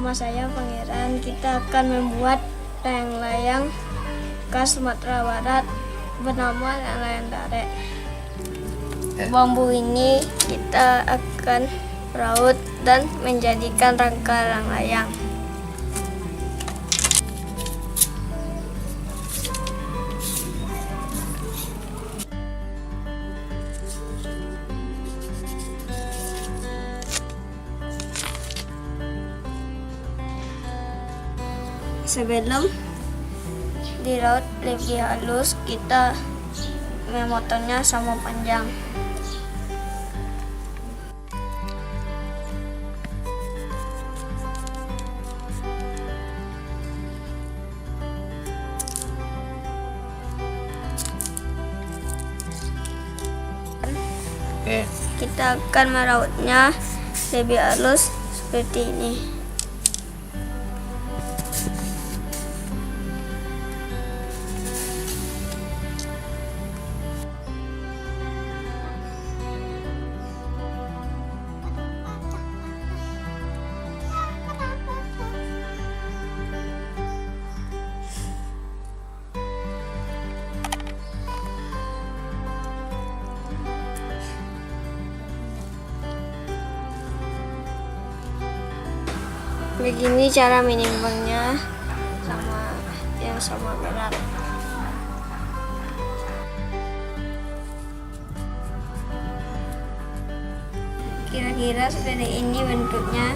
Nama saya Pangeran. Kita akan membuat layang-layang khas Sumatera Barat bernama layang-layang Darek. Bambu ini kita akan raut dan menjadikan rangka layang. Sebelum diraut lebih halus, kita memotongnya sama panjang. Kita akan merautnya lebih halus seperti ini. Begini cara menimbangnya sama berat. Kira-kira seperti ini bentuknya.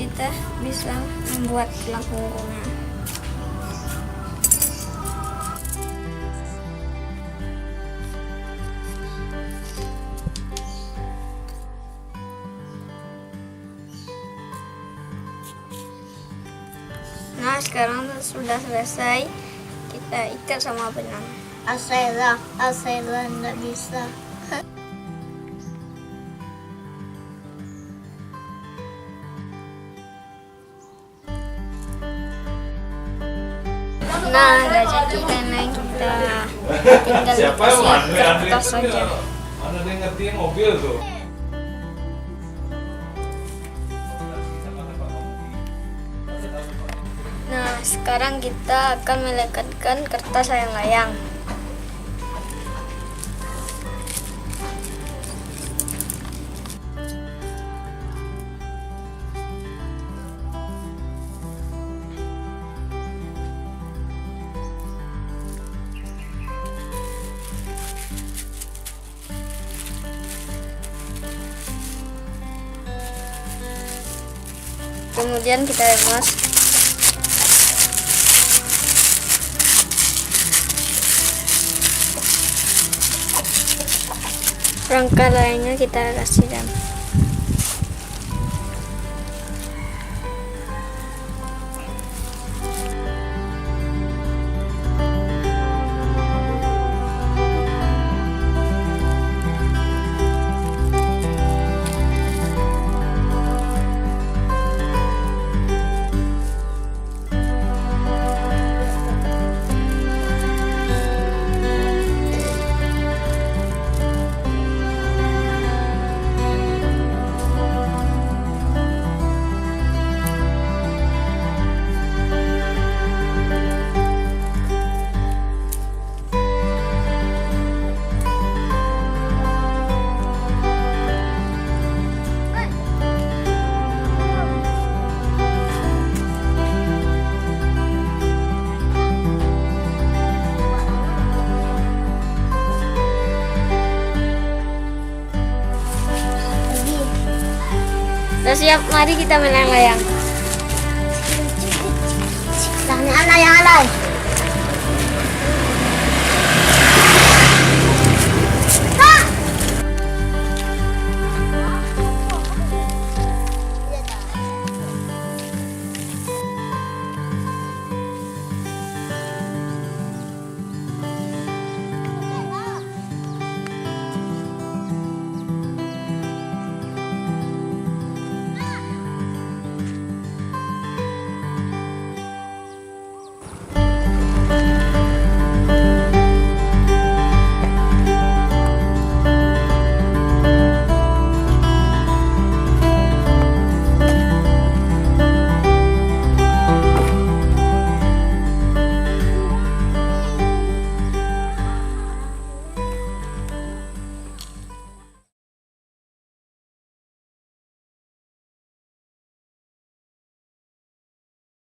Kita bisa membuat tulang punggungnya. Nah, sekarang sudah selesai, kita ikat sama benang. Asela nggak bisa. Nah, udah jadi karena kita tinggal dikasih kertas saja. Mana dia ngerti mobil tuh. Nah, sekarang kita akan melekatkan kertas layang-layang. Kemudian kita remas. Rangka layangnya kita kasih jam. Sudah siap, mari kita main layang-layang. Layang-layang.